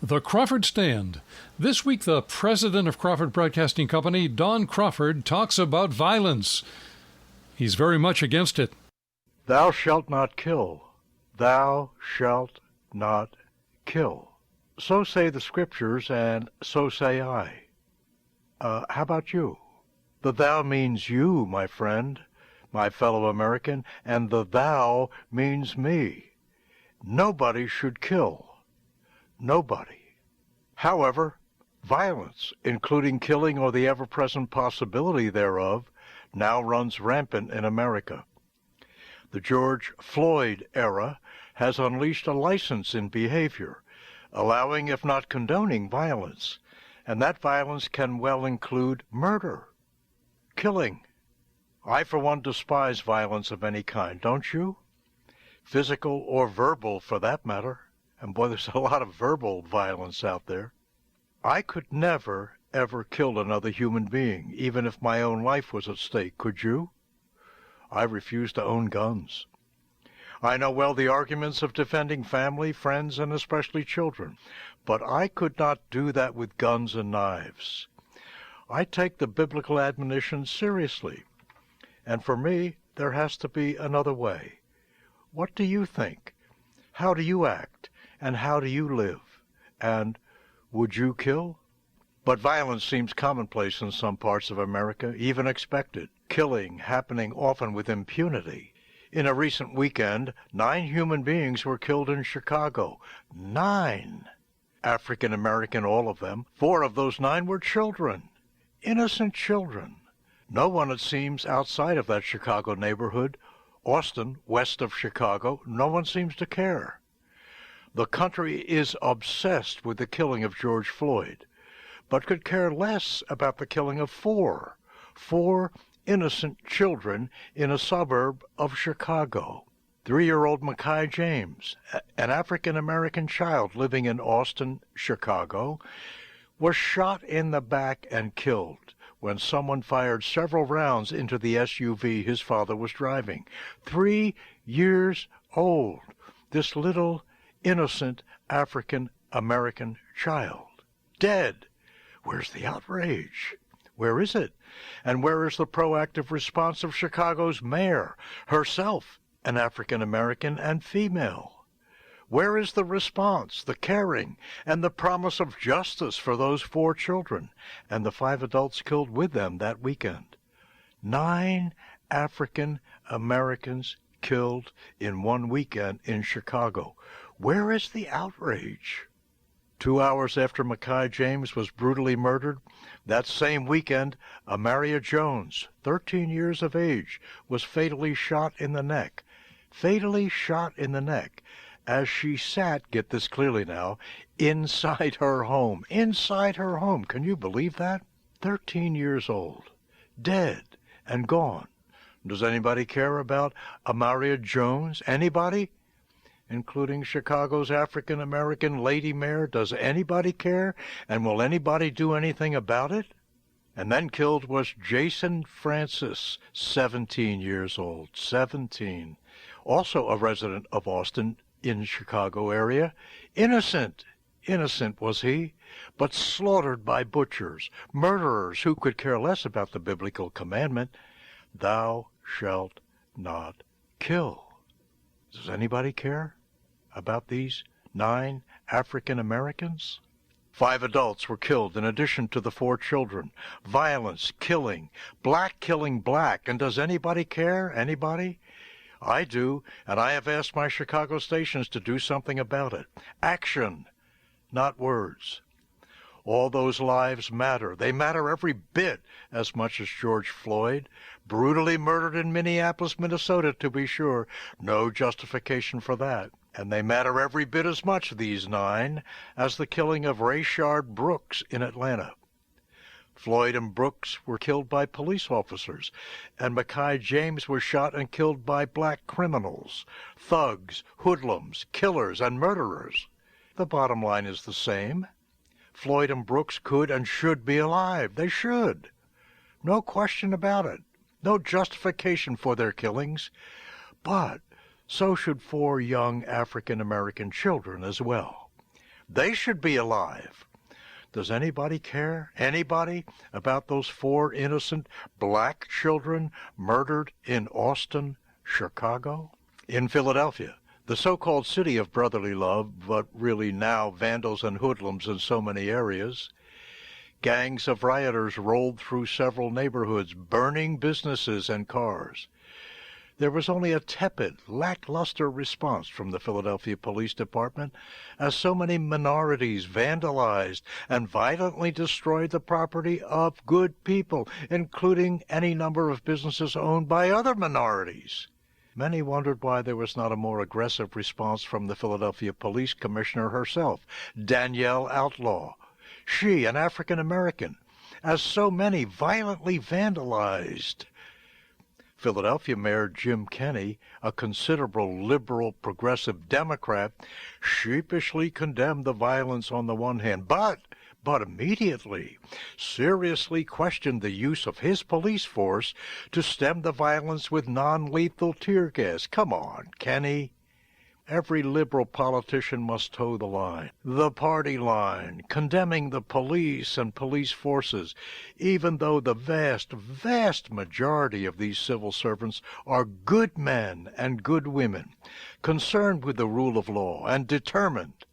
The Crawford Stand. This week, the president of Crawford Broadcasting Company, Don Crawford, talks about violence. He's very much against it. Thou shalt not kill. Thou shalt not kill. So say the Scriptures, and so say I. How about you? The thou means you, my friend, my fellow American, and the thou means me. Nobody should kill. Nobody. However, violence, including killing or the ever-present possibility thereof, now runs rampant in America. The George Floyd era has unleashed a license in behavior, allowing, if not condoning, violence, and that violence can well include murder, killing. I, for one, despise violence of any kind, don't you? Physical or verbal, for that matter. And boy, there's a lot of verbal violence out there. I could never, ever kill another human being, even if my own life was at stake. Could you? I refuse to own guns. I know well the arguments of defending family, friends, and especially children, but I could not do that with guns and knives. I take the biblical admonition seriously, and for me, there has to be another way. What do you think? How do you act? And how do you live? And would you kill? But violence seems commonplace in some parts of America, even expected. Killing happening often with impunity. In a recent weekend, 9 human beings were killed in Chicago. 9! African American, all of them. 4 of those 9 were children. Innocent children. No one, it seems, outside of that Chicago neighborhood, Austin, west of Chicago, no one seems to care. The country is obsessed with the killing of George Floyd, but could care less about the killing of 4 innocent children in a suburb of Chicago. 3-year-old Mekhi James, an African-American child living in Austin, Chicago, was shot in the back and killed when someone fired several rounds into the SUV his father was driving. 3 years old, this little innocent African-American child. Dead. Where's the outrage? Where is it? And where is the proactive response of Chicago's mayor, herself an African-American and female? Where is the response, the caring, and the promise of justice for those 4 children and the 5 adults killed with them that weekend? 9 African Americans killed in one weekend in Chicago. Where is the outrage? 2 hours after Mekhi James was brutally murdered, that same weekend, Amaria Jones, 13 years of age, was fatally shot in the neck. Fatally shot in the neck as she sat, get this clearly now, inside her home. Inside her home. Can you believe that? 13 years old. Dead and gone. Does anybody care about Amaria Jones? Anybody? Including Chicago's African-American lady mayor. Does anybody care? And will anybody do anything about it? And then killed was Jason Francis, 17 years old. 17. Also a resident of Austin in Chicago area. Innocent was he, but slaughtered by butchers, murderers who could care less about the biblical commandment, thou shalt not kill. Does anybody care about these 9 African Americans? 5 adults were killed in addition to the 4 children. Violence, killing black. And does anybody care? Anybody? I do, and I have asked my Chicago stations to do something about it. Action, not words. All those lives matter. They matter every bit as much as George Floyd, brutally murdered in Minneapolis, Minnesota, to be sure. No justification for that. And they matter every bit as much, these 9, as the killing of Rayshard Brooks in Atlanta. Floyd and Brooks were killed by police officers, and Mekhi James was shot and killed by black criminals, thugs, hoodlums, killers, and murderers. The bottom line is the same. Floyd and Brooks could and should be alive. They should. No question about it. No justification for their killings. But so should 4 young African-American children as well. They should be alive. Does anybody care? Anybody about those 4 innocent black children murdered in Austin, Chicago? In Philadelphia, the so-called city of brotherly love, but really now vandals and hoodlums in so many areas, gangs of rioters rolled through several neighborhoods, burning businesses and cars. There was only a tepid, lackluster response from the Philadelphia Police Department, as so many minorities vandalized and violently destroyed the property of good people, including any number of businesses owned by other minorities. Many wondered why there was not a more aggressive response from the Philadelphia Police Commissioner herself, Danielle Outlaw. She, an African American, as so many violently vandalized. Philadelphia Mayor Jim Kenney, a considerable liberal progressive Democrat, sheepishly condemned the violence on the one hand, but immediately seriously questioned the use of his police force to stem the violence with non-lethal tear gas. Come on, Kenney. Every liberal politician must toe the line, the party line, condemning the police and police forces, even though the vast, vast majority of these civil servants are good men and good women, concerned with the rule of law and determined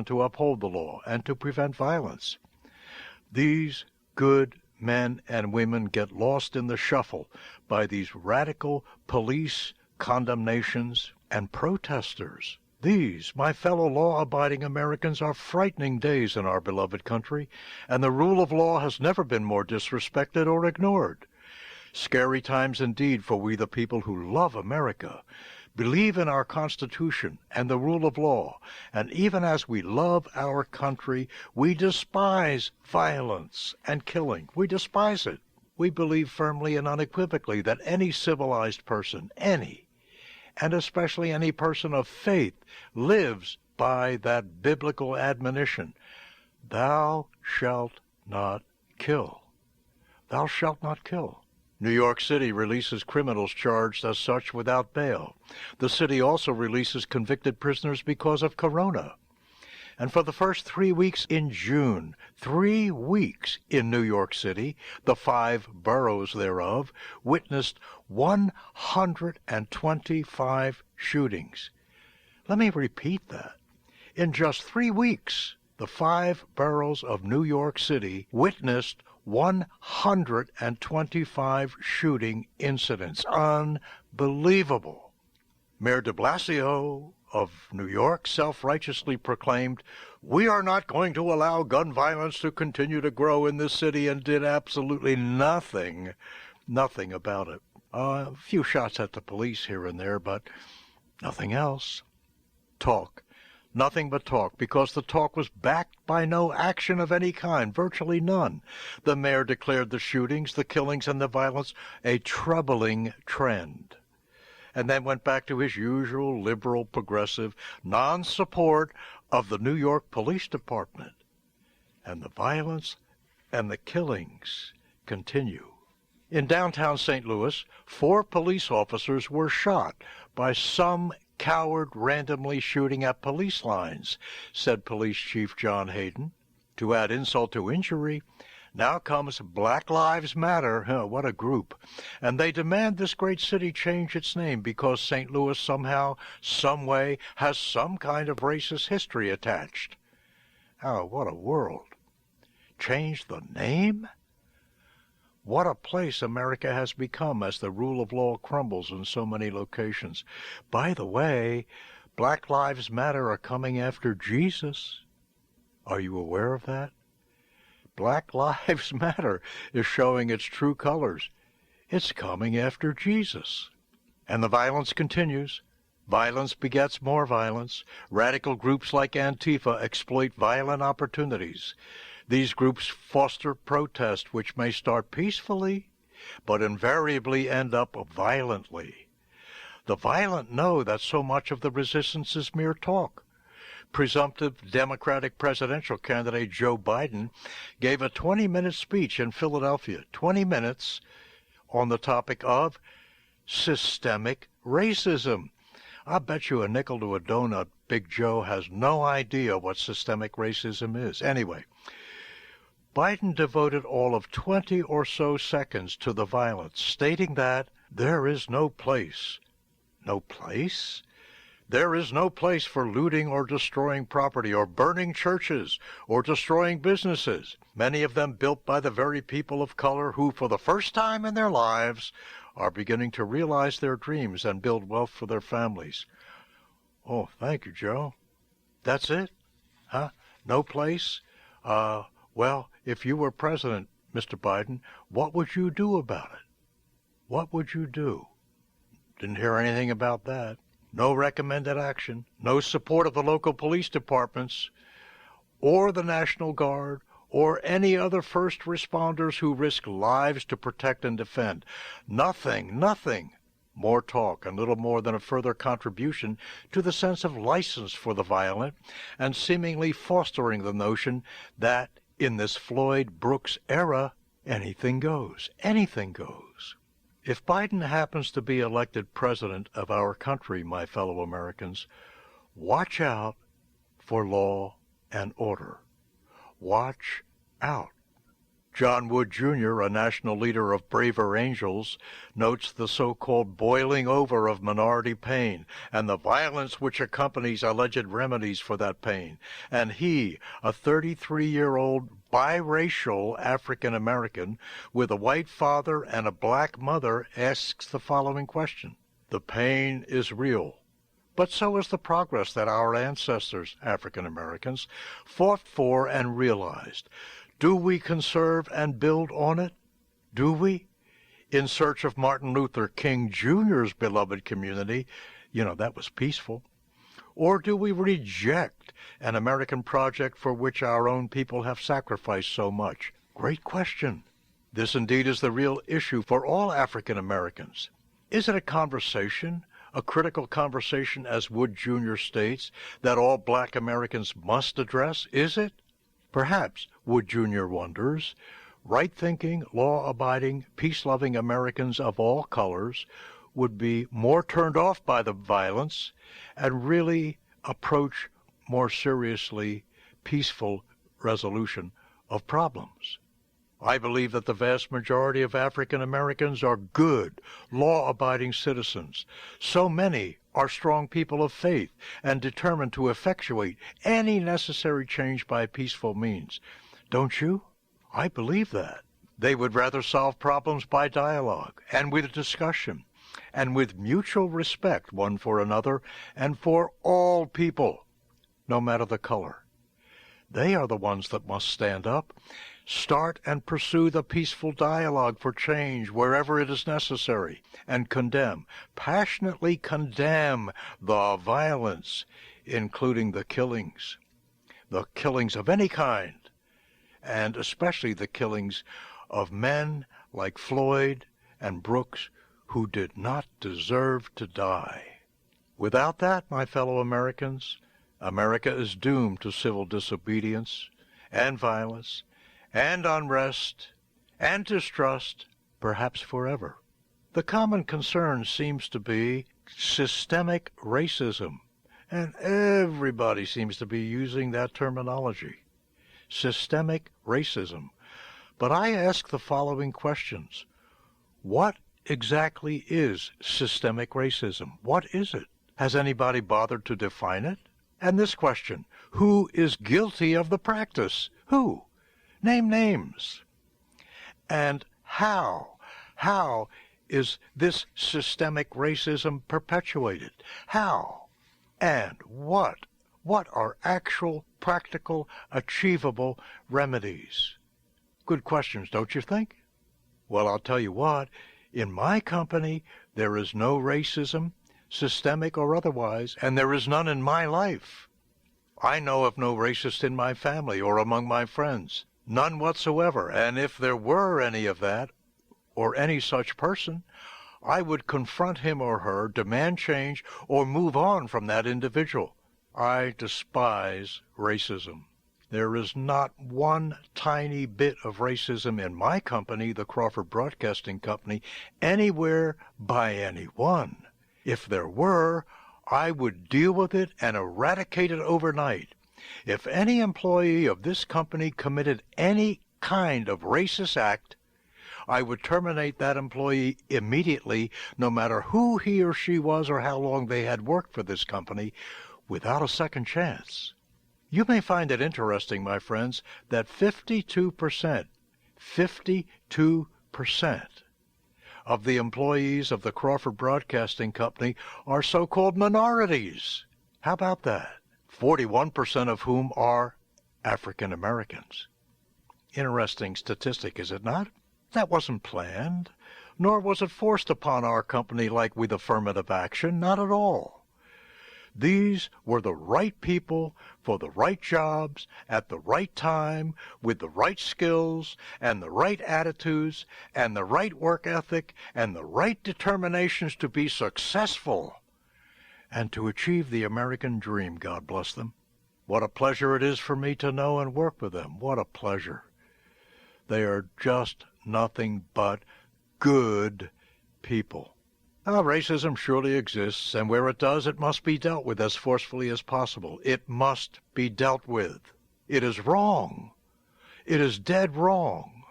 to uphold the law and to prevent violence. These good men and women get lost in the shuffle by these radical police condemnations and protesters. These, my fellow law-abiding Americans, are frightening days in our beloved country, and the rule of law has never been more disrespected or ignored. Scary times indeed for we the people who love America, believe in our Constitution and the rule of law, and even as we love our country, we despise violence and killing. We despise it. We believe firmly and unequivocally that any civilized person, and especially any person of faith, lives by that biblical admonition, "Thou shalt not kill. Thou shalt not kill." New York City releases criminals charged as such without bail. The city also releases convicted prisoners because of corona. And for the first 3 weeks in June, 3 weeks in New York City, the 5 boroughs thereof, witnessed 125 shootings. Let me repeat that. In just 3 weeks, the 5 boroughs of New York City witnessed 125 shooting incidents. Unbelievable. Mayor de Blasio of New York self-righteously proclaimed, "We are not going to allow gun violence to continue to grow in this city," and did absolutely nothing about it. A few shots at the police here and there, but nothing else. Talk. Nothing but talk, because the talk was backed by no action of any kind, virtually none. The mayor declared the shootings, the killings, and the violence a troubling trend, and then went back to his usual liberal, progressive, non-support of the New York Police Department. And the violence and the killings continue. In downtown St. Louis, 4 police officers were shot by some coward randomly shooting at police lines, said Police Chief John Hayden. To add insult to injury, now comes Black Lives Matter, what a group, and they demand this great city change its name because St. Louis somehow, some way, has some kind of racist history attached. Oh, what a world. Change the name? What a place America has become as the rule of law crumbles in so many locations. By the way, Black Lives Matter are coming after Jesus. Are you aware of that? Black Lives Matter is showing its true colors. It's coming after Jesus. And the violence continues. Violence begets more violence. Radical groups like Antifa exploit violent opportunities. These groups foster protest, which may start peacefully, but invariably end up violently. The violent know that so much of the resistance is mere talk. Presumptive Democratic presidential candidate Joe Biden gave a 20-minute speech in Philadelphia, 20 minutes, on the topic of systemic racism. I bet you a nickel to a donut Big Joe has no idea what systemic racism is. Anyway, Biden devoted all of 20 or so seconds to the violence, stating that there is no place. No place? There is no place for looting or destroying property or burning churches or destroying businesses, many of them built by the very people of color who, for the first time in their lives, are beginning to realize their dreams and build wealth for their families. Oh, thank you, Joe. That's it? Huh? No place? Well, if you were president, Mr. Biden, what would you do about it? What would you do? Didn't hear anything about that. No recommended action, no support of the local police departments or the National Guard or any other first responders who risk lives to protect and defend. Nothing. More talk and little more than a further contribution to the sense of license for the violent and seemingly fostering the notion that in this Floyd Brooks era, anything goes. Anything goes. If Biden happens to be elected president of our country, my fellow Americans, watch out for law and order. Watch out. John Wood, Jr., a national leader of Braver Angels, notes the so-called boiling over of minority pain and the violence which accompanies alleged remedies for that pain. And he, a 33-year-old biracial African-American with a white father and a black mother, asks the following question. The pain is real, but so is the progress that our ancestors, African-Americans, fought for and realized. Do we conserve and build on it? Do we? In search of Martin Luther King Jr.'s beloved community, that was peaceful. Or do we reject an American project for which our own people have sacrificed so much? Great question. This indeed is the real issue for all African Americans. Is it a conversation, a critical conversation, as Wood Jr. states, that all black Americans must address? Is it? Perhaps, Wood Jr. wonders, right-thinking, law-abiding, peace-loving Americans of all colors would be more turned off by the violence and really approach more seriously peaceful resolution of problems. I believe that the vast majority of African Americans are good, law-abiding citizens. So many are strong people of faith and determined to effectuate any necessary change by peaceful means. Don't you? I believe that. They would rather solve problems by dialogue and with discussion and with mutual respect one for another and for all people, no matter the color. They are the ones that must stand up, start and pursue the peaceful dialogue for change wherever it is necessary, and passionately condemn the violence, including the killings of any kind, and especially the killings of men like Floyd and Brooks who did not deserve to die. Without that, my fellow Americans, America is doomed to civil disobedience and violence and unrest and distrust, perhaps forever. The common concern seems to be systemic racism, and everybody seems to be using that terminology. Systemic racism. But I ask the following questions. What exactly is systemic racism? What is it? Has anybody bothered to define it? And this question, who is guilty of the practice? Who? Name names. And how? How is this systemic racism perpetuated? How? And what? What are actual, practical, achievable remedies? Good questions, don't you think? Well, I'll tell you what. In my company, there is no racism, systemic or otherwise, and there is none in my life. I know of no racist in my family or among my friends. None whatsoever. And if there were any of that, or any such person, I would confront him or her, demand change, or move on from that individual. I despise racism. There is not one tiny bit of racism in my company, the Crawford Broadcasting Company, anywhere by anyone. If there were, I would deal with it and eradicate it overnight. If any employee of this company committed any kind of racist act, I would terminate that employee immediately, no matter who he or she was or how long they had worked for this company, without a second chance. You may find it interesting, my friends, that 52% of the employees of the Crawford Broadcasting Company are so-called minorities. How about that? 41% of whom are African Americans. Interesting statistic, is it not? That wasn't planned, nor was it forced upon our company like with affirmative action, not at all. These were the right people for the right jobs at the right time with the right skills and the right attitudes and the right work ethic and the right determinations to be successful and to achieve the American dream, God bless them. What a pleasure it is for me to know and work with them. What a pleasure. They are just nothing but good people. Now, racism surely exists, and where it does, it must be dealt with as forcefully as possible. It must be dealt with. It is wrong. It is dead wrong.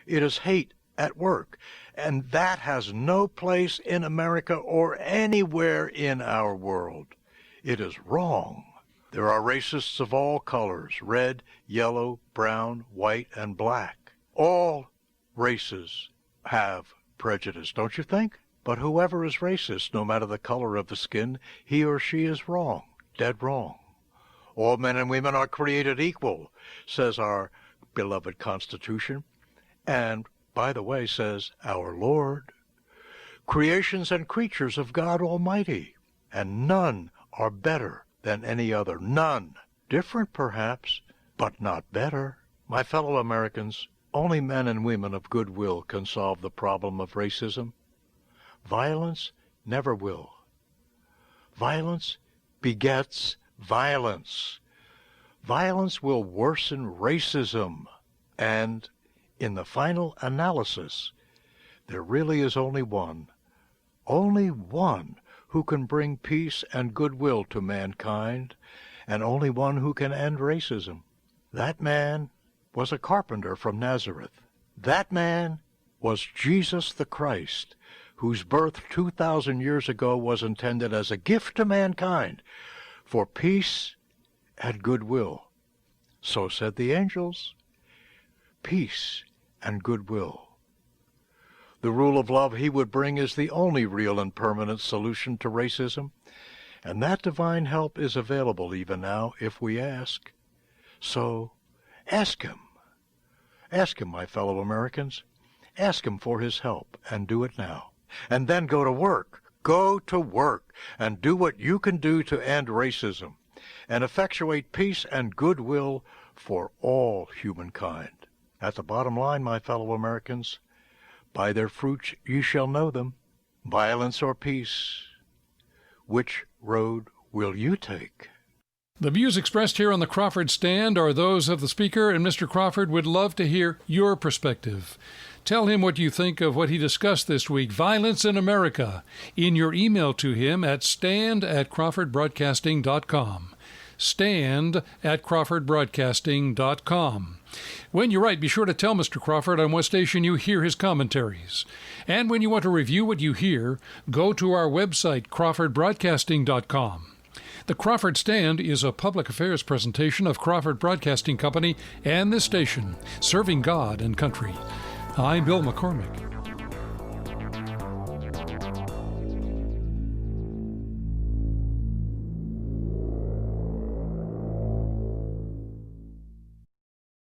It is hate at work, and that has no place in America or anywhere in our world. It is wrong. There are racists of all colors, red, yellow, brown, white, and black. All races have prejudice, don't you think? But whoever is racist, no matter the color of the skin, he or she is wrong, dead wrong. All men and women are created equal, says our beloved Constitution, and, by the way, says our Lord. Creations and creatures of God Almighty, and none are better than any other, none. Different, perhaps, but not better. My fellow Americans, only men and women of goodwill can solve the problem of racism. Violence never will. Violence begets violence. Violence will worsen racism. And in the final analysis, there really is only one who can bring peace and goodwill to mankind, and only one who can end racism. That man was a carpenter from Nazareth. That man was Jesus the Christ, whose birth 2,000 years ago was intended as a gift to mankind for peace and goodwill. So said the angels. Peace and goodwill. The rule of love he would bring is the only real and permanent solution to racism, and that divine help is available even now if we ask. So ask him. Ask him, my fellow Americans. Ask him for his help, and do it now. And then go to work. Go to work and do what you can do to end racism and effectuate peace and goodwill for all humankind. At the bottom line, my fellow Americans, by their fruits ye shall know them. Violence or peace, which road will you take? The views expressed here on the Crawford Stand are those of the speaker, and Mr. Crawford would love to hear your perspective. Tell him what you think of what he discussed this week, Violence in America, in your email to him at stand@crawfordbroadcasting.com. stand@crawfordbroadcasting.com. When you write, be sure to tell Mr. Crawford on what station you hear his commentaries. And when you want to review what you hear, go to our website, crawfordbroadcasting.com. The Crawford Stand is a public affairs presentation of Crawford Broadcasting Company and this station, serving God and country. I'm Bill McCormick.